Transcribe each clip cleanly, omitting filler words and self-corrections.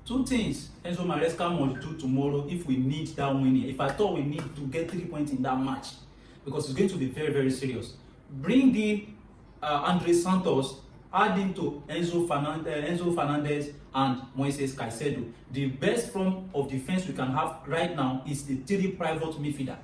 Two things Enzo Maresca must do tomorrow if we need that win here. If I thought we need to get 3 points in that match, because it's going to be very, very serious. Bring in Andre Santos, add him to Enzo Fernandez and Moises Caicedo. The best form of defense we can have right now is the 3 private midfielder.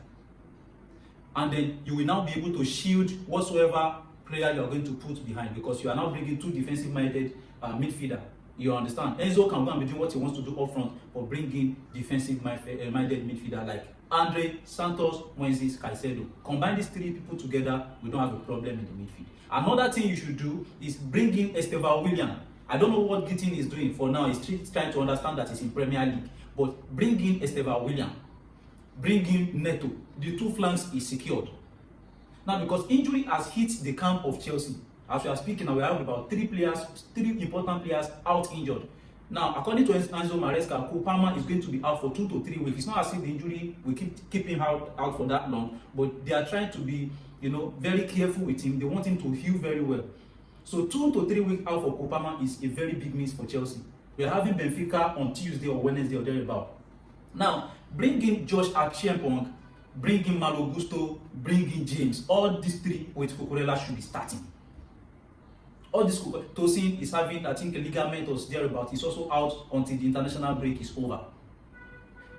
And then you will now be able to shield whatsoever player you are going to put behind, because you are now bringing 2 defensive-minded midfielder. You understand? Enzo can go and be doing what he wants to do up front, but bring in defensive-minded midfielder like Andre Santos, Moises Caicedo. Combine these 3 people together, we don't have a problem in the midfield. Another thing you should do is bring in Esteban Willian. I don't know what Gitin is doing for now. He's trying to understand that he's in Premier League, but bring in Esteban Willian. Bring in Neto. The 2 flanks is secured. Now, because injury has hit the camp of Chelsea, as we are speaking now, we have about 3 important players out injured. Now, according to Enzo Maresca, Kopama is going to be out for 2 to 3 weeks. It's not as if the injury will keep him out for that long, but they are trying to be, very careful with him. They want him to heal very well. So 2 to 3 weeks out for Kopama is a very big miss for Chelsea. We are having Benfica on Tuesday or Wednesday or thereabout. Now, bring in Josh Achiempong, bring in Malo Gusto, bring in James. All these 3 with Cucurella should be starting. All this Tosin is having, I think, a ligament or thereabout. He's also out until the international break is over.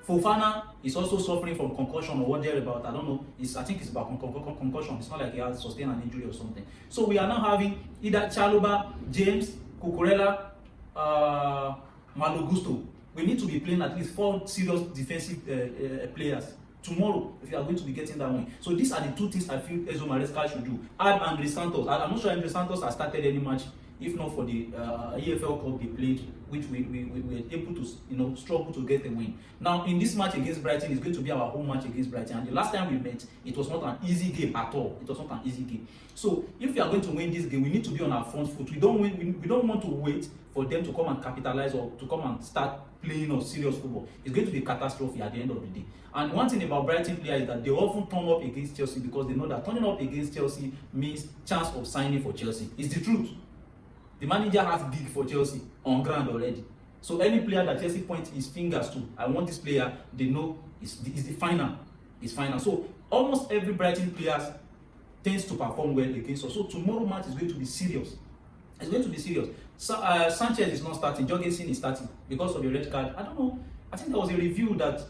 Fofana is also suffering from concussion or what thereabout. I don't know. I think it's about concussion. It's not like he has sustained an injury or something. So we are now having either Chalobah, James, Cucurella, Malo Gusto. We need to be playing at least 4 serious defensive players tomorrow if you are going to be getting that win. So these are the 2 things I feel Enzo Maresca should do. Add Andre Santos. I'm not sure Andre Santos has started any match, if not for the EFL Cup they played, which we were able to struggle to get a win. Now in this match against Brighton, it's going to be our home match against Brighton, and the last time we met, it was not an easy game at all. It was not an easy game. So if we are going to win this game, we need to be on our front foot. We don't want to wait for them to come and capitalize or to come and start playing or serious football. It's going to be a catastrophe at the end of the day. And one thing about Brighton players is that they often turn up against Chelsea because they know that turning up against Chelsea means chance of signing for Chelsea. It's the truth. The manager has big for Chelsea on ground already. So any player that Chelsea points his fingers to, I want this player, they know is the final. It's final. So almost every Brighton player tends to perform well against us. So tomorrow match is going to be serious. It's going to be serious. So, Sanchez is not starting. Jorgensen is starting because of the red card. I don't know. I think there was a review that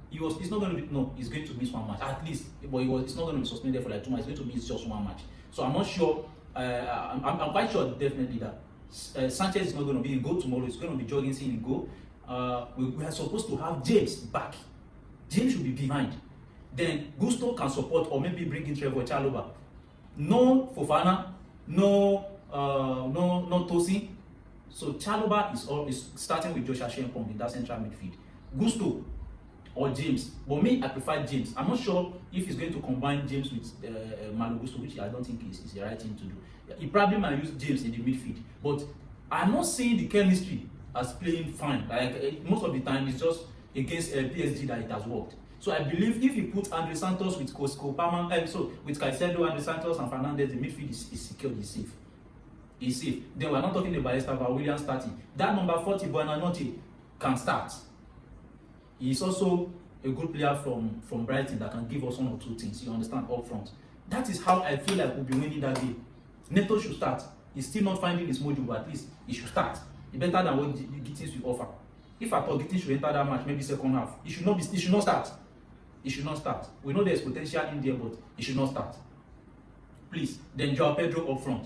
he's not going to be, no, he's going to miss 1 match at least. But it's not going to be suspended for like 2 months. He's going to miss just 1 match. So I'm not sure. I'm quite sure definitely that Sanchez is not going to be in goal tomorrow. It's going to be Jorgensen in goal. We are supposed to have James back. James should be behind. Then Gusto can support or maybe bring in Trevor Chalobah. No Fofana, no Tosin. So Chalobah is starting with Josh Achiempong in that central midfield. Gusto or James. But me, I prefer James. I'm not sure if he's going to combine James with Malo Gusto, which I don't think is the right thing to do. He probably might use James in the midfield. But I'm not seeing the chemistry as playing fine. Like most of the time, it's just against PSG that it has worked. So I believe if you put Andre Santos with Kopama, with Caicedo, Andre Santos and Fernandez, the midfield is secured, is safe. Is safe. Then we're not talking about Esteban Willian starting. That number 40, Buonanotte, can start. He's also a good player from Brighton that can give us 1 or 2 things, you understand, up front. That is how I feel like we'll be winning that game. Neto should start. He's still not finding his mojo, but at least he should start. It's better than what Gittins will offer. If I thought Gittins should enter that match, maybe second half, he should not start. He should not start. We know there's potential in there, but he should not start. Please. Then Joao Pedro up front.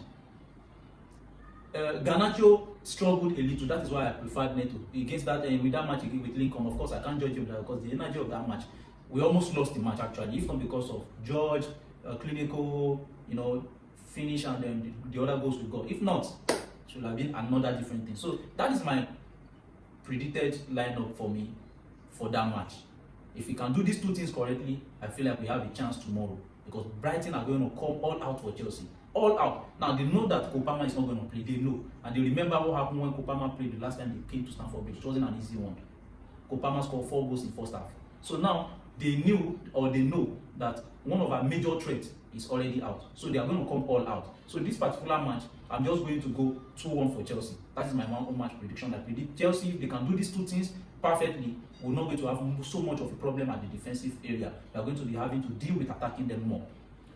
Garnacho struggled a little. That is why I preferred Neto against that. With that match with Lincoln, of course, I can't judge him because the energy of that match, we almost lost the match actually. If not because of George, clinical, finish, and then the other goals we got. If not, it should have been another different thing. So that is my predicted lineup for me for that match. If we can do these 2 things correctly, I feel like we have a chance tomorrow because Brighton are going to come all out for Chelsea. All out. Now they know that Kopama is not going to play. They know. And they remember what happened when Kopama played the last time they came to Stamford Bridge. It wasn't an easy one. Kopama scored 4 goals in first half. So now they knew or they know that one of our major threats is already out. So they are going to come all out. So this particular match, I'm just going to go 2-1 for Chelsea. That is my one match prediction. I predict Chelsea, if they can do these two things perfectly, we're not going to have so much of a problem at the defensive area. We are going to be having to deal with attacking them more.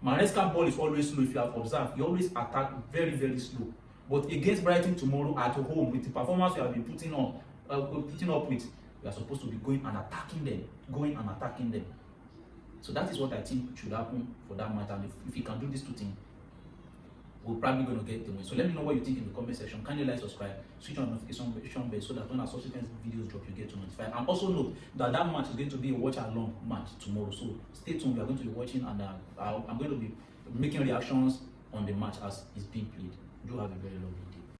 Maresca ball is always slow. If you have observed, he always attack very, very slow. But against Brighton tomorrow at home, with the performance we have been putting up with, we are supposed to be going and attacking them. So that is what I think should happen for that match. And if he can do these two things, we're probably going to get the win. So let me know what you think in the comment section. Kindly like, subscribe, switch on notification bell so that when our subsequent videos drop, you get to notify. And also note that that match is going to be a watch-along match tomorrow. So stay tuned. We are going to be watching, and I'm going to be making reactions on the match as it's being played. Do have a very lovely day.